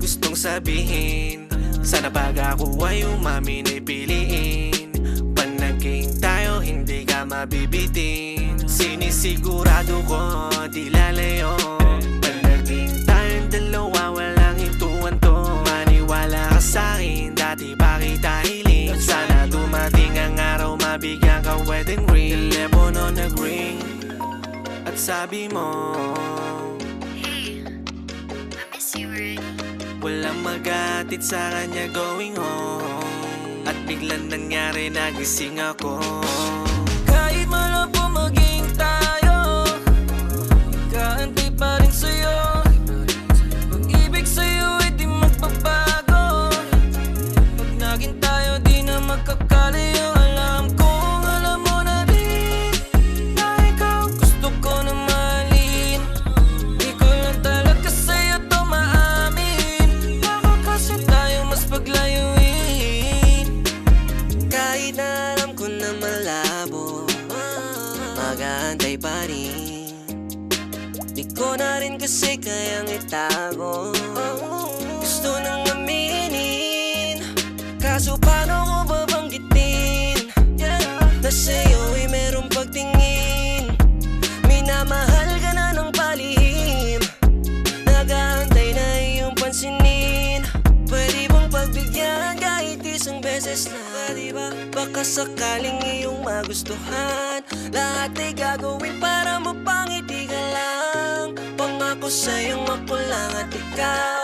gustong sabihin. Sana pag ako ay umamin ay piliin. Panaging tayo hindi ka mabibitin. Sinisigurado ko di lalayo. Panaging tayong dalawa walang hintuan to. Maniwala ka sa'kin dati pa kita hiling. Sana dumating ang araw mabigyan ka wedding ring. Telepono nag-ring at sabi mo, Hey, I miss you already. walang mag-aatid sa kanya going home. At biglang nangyari nagising ako. Kahit malabo maging tayo, kaantay pa rin sa'yo. Pag-ibig sa'yo ay di magbabago. Pag naging tayo di na magkakalayo. Alam kong alam mo na rin na ikaw gusto ko na mahalin. Di ko lang talaga sa'yo to maamin. Baka kasi tayo mas paglayuin. Kahit na alam ko na malabo, mag-aantay pa rin. Di ko na rin kasi kayang itago. Gusto nang aminin, kaso paano ko babanggitin na sa'yo ay merong pagtingin. Minamahal ka na ng palihim, nag-aantay na iyong pansinin. Pwede bang pagbigyan kahit isang beses na? Pwede ba? Baka sakaling iyong magustuhan. Lahat ay gagawin para mapangiti ka lang. Pangako sa'yong ako lang at ikaw